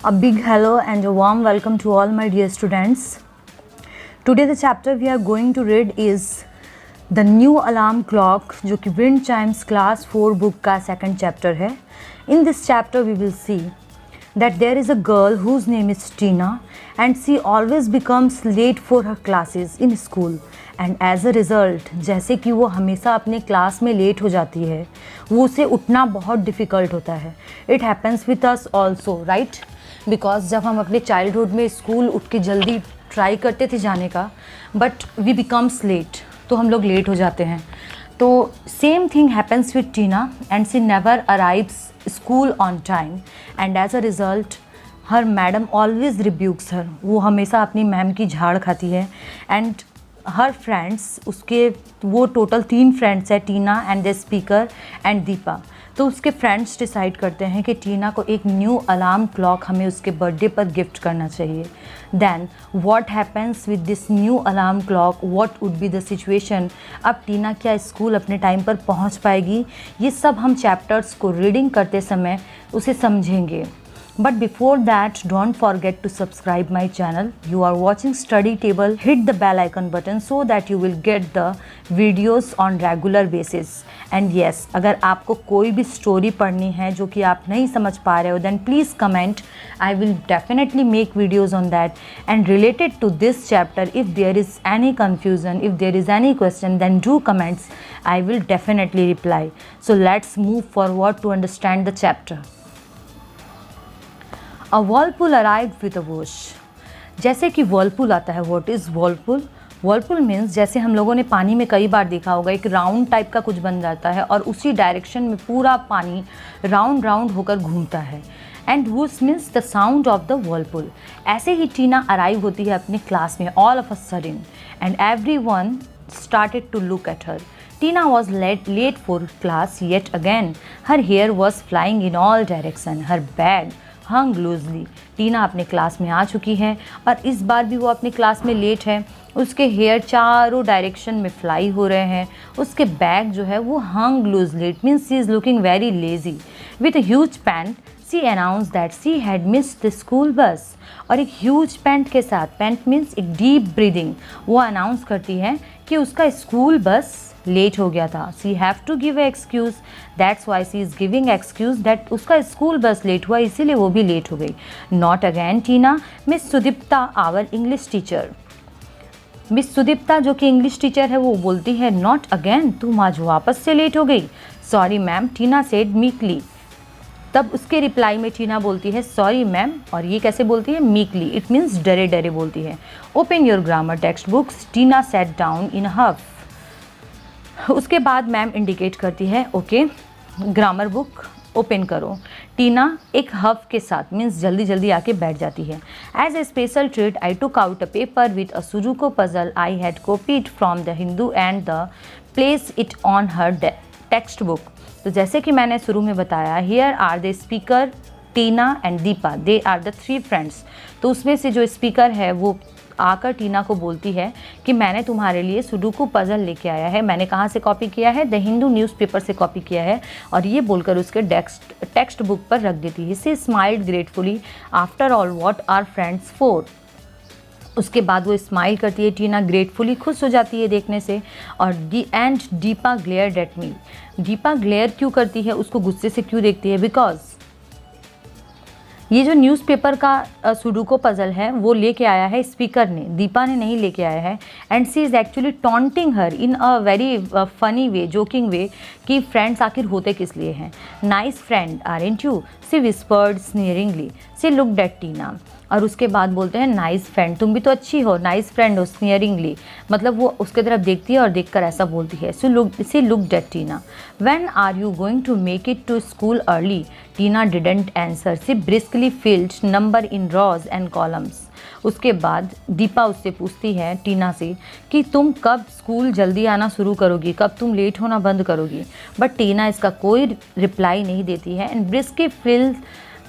A big hello and a warm welcome to all my dear students. Today the chapter we are going to read is The New Alarm Clock, जो कि Wind Chimes Class 4 book का second chapter है. In this chapter we will see that there is a girl whose name is Tina and she always becomes late for her classes in school. And as a result जैसे कि वो हमेशा अपने class में late हो जाती है, वो उसे उठना बहुत डिफ़िकल्ट होता है. It happens with us also, right? Because जब हम अपने चाइल्डहुड में स्कूल उठ के जल्दी ट्राई करते थे जाने का, बट वी बिकम्स लेट, तो हम लोग लेट हो जाते हैं. तो same thing happens with Tina and she never arrives school on time and as a result her madam always rebukes her. वो हमेशा अपनी मैम की झाड़ खाती है. एंड हर फ्रेंड्स, उसके वो टोटल 3 फ्रेंड्स है, Tina and the speaker and Deepa. तो उसके फ्रेंड्स डिसाइड करते हैं कि टीना को एक न्यू अलार्म क्लॉक हमें उसके बर्थडे पर गिफ्ट करना चाहिए. Then what happens with this new alarm clock, what would be the situation. अब टीना क्या स्कूल अपने टाइम पर पहुंच पाएगी, ये सब हम चैप्टर्स को रीडिंग करते समय उसे समझेंगे. But before that, don't forget to subscribe my channel. You are watching study table. Hit the bell icon button so that you will get the videos on regular basis. And yes, अगर आपको कोई भी story पढ़नी है जो कि आप नहीं समझ पा रहे हो, then please comment. I will definitely make videos on that. And related to this chapter, if there is any confusion, if there is any question, then do comments. I will definitely reply. So let's move forward to understand the chapter. A whirlpool arrived with a whoosh. जैसे कि whirlpool आता है, what is whirlpool? Whirlpool means जैसे हम लोगों ने पानी में कई बार देखा होगा, एक राउंड टाइप का कुछ बन जाता है और उसी डायरेक्शन में पूरा पानी राउंड राउंड होकर घूमता है. And whoosh means the sound of the whirlpool. ऐसे ही टीना अराइव होती है अपने क्लास में all of a sudden and everyone started to look at her. Tina was late for class yet again. Her hair was flying in all direction. Her bag hung loosely. टीना अपने class में आ चुकी है और इस बार भी वो अपने क्लास में लेट है. उसके हेयर चारों डायरेक्शन में फ्लाई हो रहे हैं. उसके बैग जो है वो hung loosely. It means she is looking very lazy. With a huge pant, she announced that she had missed the school bus. और एक ह्यूज पैंट के साथ, पैंट मीन्स एक डीप ब्रीदिंग, वो अनाउंस करती है कि उसका स्कूल बस लेट हो गया था. She have to give a excuse, that's why she is giving excuse that उसका स्कूल बस लेट हुआ, इसीलिए वो भी लेट हो गई. Not again Tina, miss Sudipta our English teacher. Miss Sudipta जो कि इंग्लिश टीचर है वो बोलती है, नॉट अगैन, तुम आज वापस से लेट हो गई. सॉरी मैम, टीना सेड मीकली. तब उसके रिप्लाई में टीना बोलती है, सॉरी मैम. और ये कैसे बोलती है? मीकली. इट मीन्स डरे डरे बोलती है. Open your grammar text books. Tina sat down in huff. उसके बाद मैम इंडिकेट करती है, ओके ग्रामर बुक ओपन करो. टीना एक हफ के साथ मीन्स जल्दी जल्दी आके बैठ जाती है. As a special treat I took out a paper with a sudoku puzzle I had copied from the Hindu and the place it on her text book. तो जैसे कि मैंने शुरू में बताया, here are the speaker Tina and Deepa, they are the 3 friends. तो उसमें से जो स्पीकर है वो आकर टीना को बोलती है कि मैंने तुम्हारे लिए सुडोकू पजल लेके आया है. मैंने कहाँ से कॉपी किया है? द हिंदू न्यूज़पेपर से कॉपी किया है. और ये बोलकर उसके टेक्स्ट बुक पर रख देती है. She smiled gratefully. After all what are friends for. उसके बाद वो स्माइल करती है. टीना ग्रेटफुली खुश हो जाती है देखने से. और Deepa glared at me. Deepa glare क्यों करती है, उसको गुस्से से क्यों देखती है? बिकॉज ये जो न्यूज़पेपर का सुडोकू पजल है वो लेके आया है स्पीकर ने, दीपा ने नहीं लेके आया है. And she is actually taunting her in a very funny way, joking way, कि फ्रेंड्स आखिर होते किस लिए हैं. Nice friend aren't you, she whispered sneeringly. She looked at Tina. और उसके बाद बोलते हैं, नाइस फ्रेंड, तुम भी तो अच्छी हो. नाइस फ्रेंड हो, स्नीयरिंगली, मतलब वो उसके तरफ देखती है और देखकर ऐसा बोलती है. She looked at Tina. When are you going to make it to school early. Tina didn't answer. She briskly filled numbers in rows and columns. उसके बाद दीपा उससे पूछती है टीना से कि तुम कब स्कूल जल्दी आना शुरू करोगी, कब तुम लेट होना बंद करोगी. बट टीना इसका कोई रिप्लाई नहीं देती है. And briskly field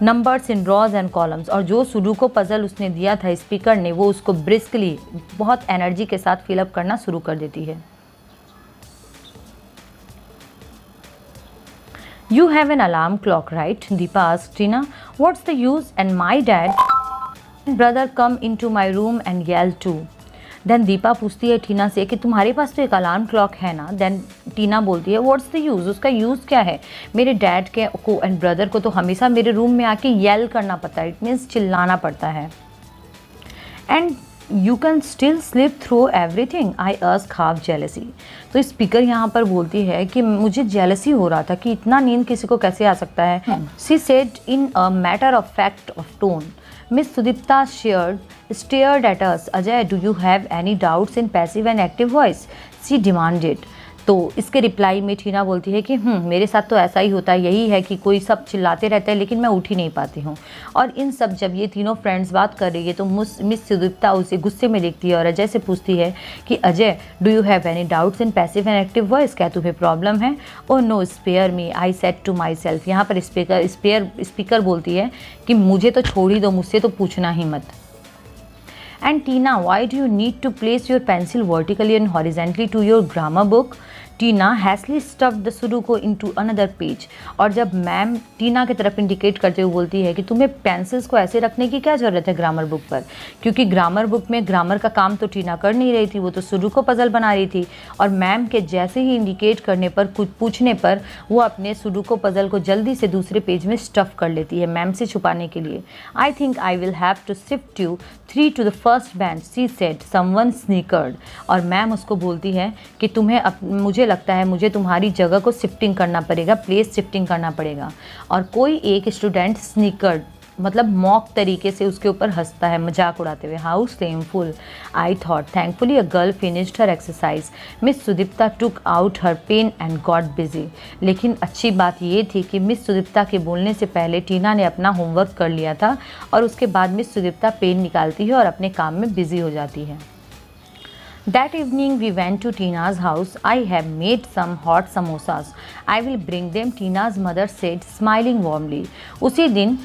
numbers in rows and columns. और जो सुडोकू पजल उसने दिया था स्पीकर ने, वो उसको ब्रिस्कली बहुत एनर्जी के साथ फिलअप करना शुरू कर देती है. You have an alarm clock, right? Deepa asked Tina. What's the use? And my dad and brother come into my room and yell too. Then Deepa पूछती है टीना से कि तुम्हारे पास तो एक अलार्म क्लॉक है ना। देन टीना बोलती है व्हाट्स द यूज़, उसका यूज़ क्या है? मेरे डैड के को एंड ब्रदर को तो हमेशा मेरे रूम में आके येल करना पड़ता है, इट मीन्स चिल्लाना पड़ता है। And you can still slip through everything, I ask half jealousy. तो स्पीकर यहाँ पर बोलती है कि मुझे जेलसी हो रहा था कि इतना नींद किसी को कैसे आ सकता है। She said in a matter of fact of tone. Miss Sudipta stared at us. Ajay, do you have any doubts in passive and active voice? She demanded. तो इसके रिप्लाई में टीना बोलती है कि मेरे साथ तो ऐसा ही होता है, यही है कि कोई सब चिल्लाते रहते हैं लेकिन मैं उठ ही नहीं पाती हूँ। और इन सब जब ये तीनों फ्रेंड्स बात कर रही है तो मिस सुदीप्ता उसे गुस्से में देखती है और अजय से पूछती है कि Ajay, do you have any doubts in passive and active voice? क्या तुम्हें प्रॉब्लम है? Oh no, spare me, I said to myself. यहाँ पर स्पीकर बोलती है कि मुझे तो छोड़ ही दो, मुझसे तो पूछना ही मत। And Tina, why do you need to place your pencil vertically and horizontally to your grammar book? Tina hastily stuffed the sudoku into another page. और जब मैम टीना की तरफ इंडिकेट करते हुए बोलती है कि तुम्हें पेंसिल्स को ऐसे रखने की क्या ज़रूरत है ग्रामर बुक पर, क्योंकि ग्रामर बुक में ग्रामर का काम तो टीना कर नहीं रही थी, वो तो सुडोकू पजल बना रही थी। और मैम के जैसे ही इंडिकेट करने पर, कुछ पूछने पर, वो अपने सुडोकू पजल को जल्दी से दूसरे पेज में स्टफ़ कर लेती है मैम से छुपाने के लिए। I think I will have to shift you 3 to the first bench, she said. Someone snickered. और मैम उसको बोलती है कि मुझे लगता है मुझे तुम्हारी जगह को शिफ्टिंग करना पड़ेगा, प्लेस शिफ्टिंग करना पड़ेगा। और कोई एक स्टूडेंट स्निकर्ड मतलब मॉक तरीके से उसके ऊपर हंसता है, मजाक उड़ाते हुए। How shameful, I thought. Thankfully a girl finished her exercise. Miss Sudipta took out her pen and got busy. लेकिन अच्छी बात ये थी कि मिस सुदीप्ता के बोलने से पहले टीना ने अपना होमवर्क कर लिया था और उसके बाद मिस सुदीप्ता पेन निकालती है और अपने काम में बिजी हो जाती है। That evening we went to Tina's house. I have made some hot samosas. I will bring them, Tina's mother said, smiling warmly. उसी दिन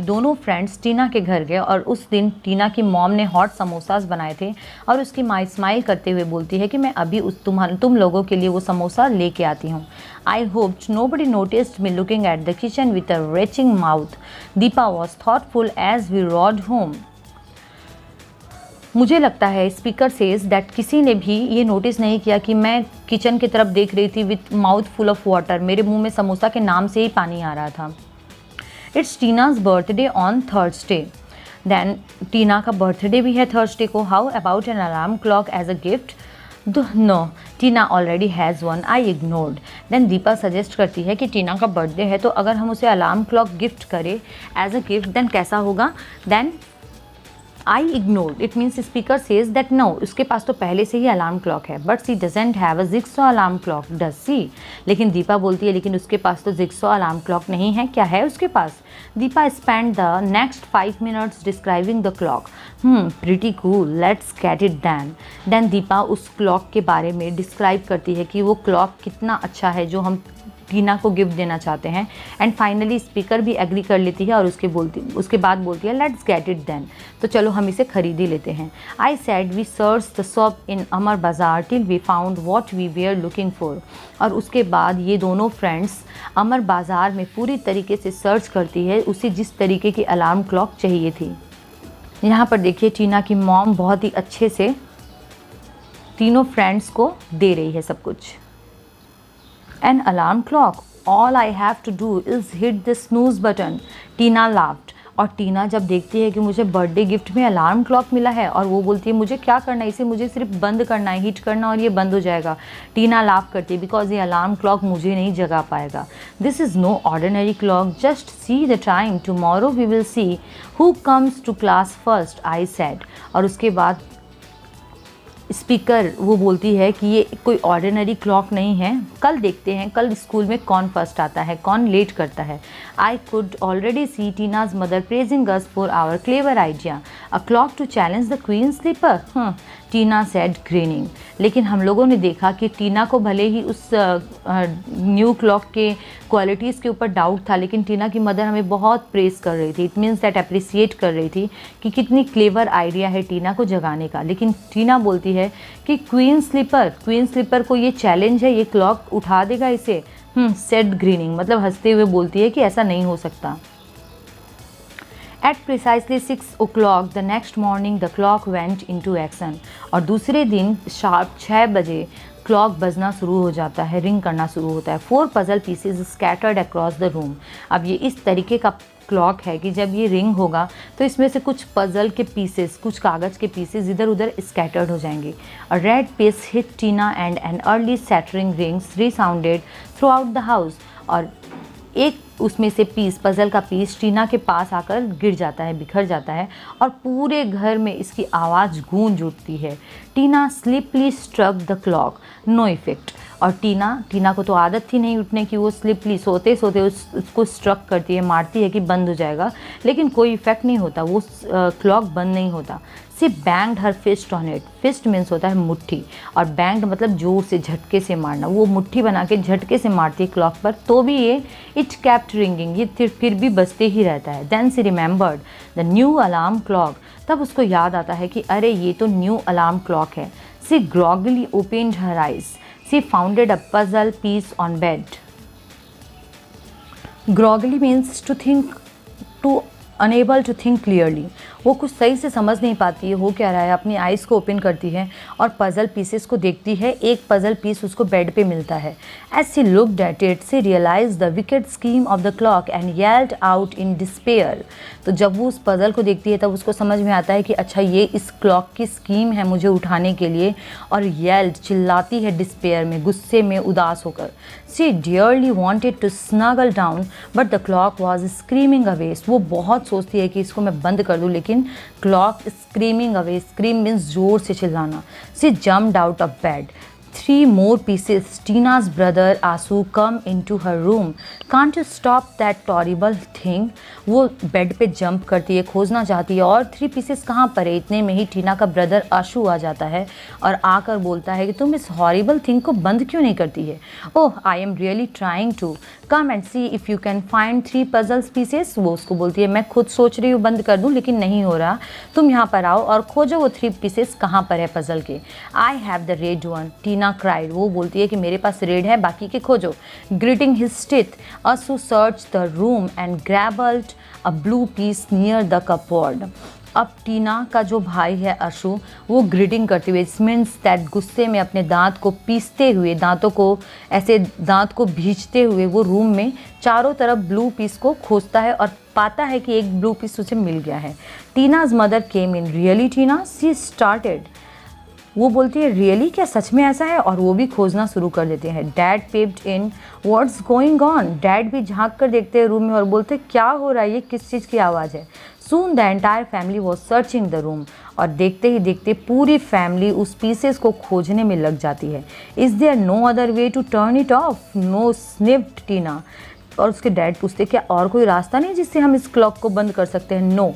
दोनों फ्रेंड्स टीना के घर गए और उस दिन टीना की मॉम ने हॉट समोसास बनाए थे और उसकी माँ स्माइल करते हुए बोलती है कि मैं अभी तुम लोगों के लिए वो समोसा लेके आती हूँ। I hoped nobody noticed me looking at the kitchen with a retching mouth. Deepa was thoughtful as we rode home. मुझे लगता है स्पीकर सेज दैट किसी ने भी ये नोटिस नहीं किया कि मैं किचन की तरफ देख रही थी with mouth full of water. मेरे मुंह में समोसा के नाम से ही पानी आ रहा था। It's Tina's birthday on Thursday. Then Tina का बर्थडे भी है थर्सडे को। How about an alarm clock as a gift? No, Tina already has one, I ignored. Then Deepa suggest करती है कि टीना का बर्थडे है तो अगर हम उसे अलार्म क्लॉक गिफ्ट करें एज अ गिफ्ट देन कैसा होगा? Then I ignored, it means speaker says that no, उसके पास तो पहले से ही अलार्म क्लॉक है। But she doesn't have a jigsaw alarm clock, does she? लेकिन दीपा बोलती है लेकिन उसके पास तो जिगसॉ अलार्म क्लॉक नहीं है। क्या है उसके पास? Deepa spend the next 5 minutes describing the clock. Pretty cool, let's get it then Deepa उस क्लॉक के बारे में डिस्क्राइब करती है कि वो क्लॉक कितना अच्छा है जो हम टीना को गिफ्ट देना चाहते हैं। एंड फाइनली स्पीकर भी एग्री कर लेती है और उसके बाद बोलती है लेट्स गेट इट देन, तो चलो हम इसे खरीद ही लेते हैं। I said we search the shop in Amar Bazaar till we found what we were looking for. और उसके बाद ये दोनों फ्रेंड्स अमर बाज़ार में पूरी तरीके से सर्च करती है उसे जिस तरीके की अलार्म क्लॉक चाहिए थी। यहाँ पर देखिए टीना की मॉम बहुत ही अच्छे से तीनों फ्रेंड्स को दे रही है सब कुछ। An alarm clock. All I have to do is hit the snooze button. Tina laughed. और टीना जब देखती है कि मुझे बर्थडे गिफ्ट में अलार्म क्लॉक मिला है और वो बोलती है मुझे क्या करना है, इसे मुझे सिर्फ बंद करना है, हिट करना और ये बंद हो जाएगा। टीना लाफ करती है बिकॉज ये अलार्म क्लॉक मुझे नहीं जगा पाएगा। This is no ordinary clock, just see the time, tomorrow we will see who comes to class first, I said. और उसके बाद स्पीकर वो बोलती है कि ये कोई ऑर्डिनरी क्लॉक नहीं है, कल देखते हैं कल स्कूल में कौन फर्स्ट आता है, कौन लेट करता है। I could already see Tina's mother praising us for our clever idea, a clock to challenge the queen sleeper, Tina said grinning. लेकिन हम लोगों ने देखा कि टीना को भले ही उस न्यू क्लॉक के क्वालिटीज़ के ऊपर डाउट था, लेकिन टीना की मदर हमें बहुत प्रेस कर रही थी, इट मीन्स दैट अप्रिसिएट कर रही थी कि कितनी क्लेवर आइडिया है टीना को जगाने का। लेकिन टीना बोलती है कि क्वीन स्लीपर को ये चैलेंज है, ये क्लॉक उठा देगा इसे, सेड ग्रीनिंग, मतलब हंसते हुए बोलती है कि ऐसा नहीं हो सकता। At precisely 6 o'clock the next morning the clock went into action। और दूसरे दिन शार्प 6 बजे क्लॉक बजना शुरू हो जाता है, रिंग करना शुरू होता है। 4 puzzle pieces scattered across the room. अब ये इस तरीके का क्लॉक है कि जब ये रिंग होगा तो इसमें से कुछ पजल के पीसेस, कुछ कागज़ के पीसेस इधर उधर स्कैटर्ड हो जाएंगे। A red piece hit Tina and an early shattering rings resounded throughout the house. और एक उसमें से पीस, पजल का पीस टीना के पास आकर गिर जाता है, बिखर जाता है और पूरे घर में इसकी आवाज़ गूंज उठती है। Tina sleepily struck the clock, no effect. और टीना को तो आदत थी नहीं उठने की, वो स्लिपली सोते सोते उसको स्ट्रक करती है, मारती है कि बंद हो जाएगा, लेकिन कोई इफेक्ट नहीं होता, वो क्लॉक बंद नहीं होता। She banged her fist on it. Fist means होता है मुट्ठी, और बैंग्ड मतलब जोर से झटके से मारना। वो मुट्ठी बना के झटके से मारती है क्लॉक पर, तो भी ये इट कैप्ट रिंगिंग, ये फिर भी बजते ही रहता है। Then she remembered the new alarm clock. तब उसको याद आता है कि अरे ये तो न्यू अलार्म क्लॉक है। She groggily opened her eyes. She founded a puzzle piece on bed. Groggily means to think, to unable to think clearly. वो कुछ सही से समझ नहीं पाती है हो क्या रहा है, अपनी आइज़ को ओपन करती है और पजल पीसेस को देखती है। एक पजल पीस उसको बेड पे मिलता है। As she looked at it she realise the wicked scheme of the clock and yelled out in despair. तो जब वो उस पजल को देखती है तब उसको समझ में आता है कि अच्छा ये इस क्लॉक की स्कीम है मुझे उठाने के लिए, और येल्ड चिल्लाती है डिस्पेयर में, गुस्से में, उदास होकर। She dearly wanted to snuggle down but the clock was screaming away. वो बहुत सोचती है कि इसको मैं बंद कर दूँ, लेकिन clock screaming away, scream means जोर से चिल्लाना। She jumped out of bed. 3 more pieces. Tina's brother Asu come into her room. Can't you stop that horrible thing? वो बेड पे जंप करती है, खोजना चाहती है, और 3 पीसेस कहाँ पर है। इतने में ही टीना का ब्रदर आशु आ जाता है और आकर बोलता है कि तुम इस हॉरिबल थिंग को बंद क्यों नहीं करती है। Oh I am really trying to come and see if you can find 3 puzzles pieces. वो उसको बोलती है मैं खुद सोच रही हूँ बंद कर दूँ, लेकिन नहीं हो रहा, तुम यहाँ पर आओ और खोजो वो 3 पीसेस कहाँ पर है पजल के। I have the red one, Tina cried. वो बोलती है कि मेरे पास रेड है, बाकी के खोजो। Gritting his teeth Ashu search the room and grabbed a blue piece near the cupboard. अब टीना का जो भाई है अशु, वो ग्रिटिंग करते हुए, इट्स मीन्स दैट गुस्से में अपने दांत को पीसते हुए, दांतों को ऐसे दांत को भींचते हुए वो रूम में चारों तरफ ब्लू पीस को खोजता है और पाता है कि एक ब्लू पीस उसे मिल गया है। टीनाज मदर केम इन। रियली टीना? सी स्टार्टेड। वो बोलती है रियली, क्या सच में ऐसा है? और वो भी खोजना शुरू कर देते हैं। Dad पेप्ड in, what's going on? Dad भी झांक कर देखते हैं रूम में और बोलते क्या हो रहा है, ये किस चीज़ की आवाज़ है। Soon the entire family was searching the room. और देखते ही देखते पूरी फैमिली उस पीसेस को खोजने में लग जाती है। Is there no other way to turn it off? No, sniffed Tina. और उसके डैड पूछते क्या और कोई रास्ता नहीं जिससे हम इस क्लॉक को बंद कर सकते हैं? नो,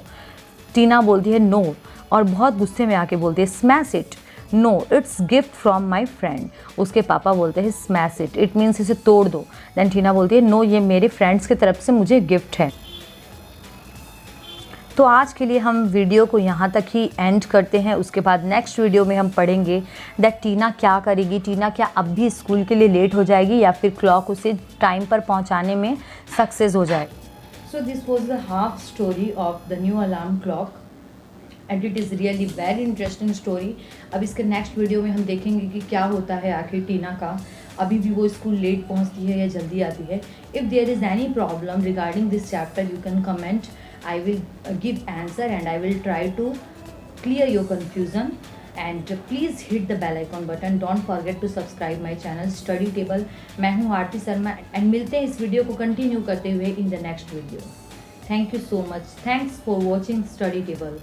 टीना बोलती है नो, और बहुत गुस्से में आके बोलती है smash it. No, it's gift from my friend. उसके पापा बोलते हैं स्मैश इट, इट मीन्स इसे तोड़ दो। देन टीना बोलती है नो, ये मेरे फ्रेंड्स की तरफ से मुझे गिफ्ट है। तो आज के लिए हम वीडियो को यहाँ तक ही एंड करते हैं। उसके बाद नेक्स्ट वीडियो में हम पढ़ेंगे दैट टीना क्या करेगी। टीना क्या अब भी स्कूल के लिए लेट हो जाएगी या फिर क्लॉक उसे टाइम पर पहुँचाने में सक्सेस हो जाए। So this was the half story of the new alarm clock and it is really very interesting story. अब इसके नेक्स्ट वीडियो में हम देखेंगे कि क्या होता है आखिर टीना का, अभी भी वो स्कूल लेट पहुंचती है या जल्दी आती है। If there is any problem regarding this chapter you can comment, I will give answer and I will try to clear your confusion. And please hit the bell icon button, don't forget to subscribe my channel study table. मैं हूँ आरती Sharma and मिलते हैं इस video को continue करते हुए in the next video. Thank you so much, thanks for watching study table.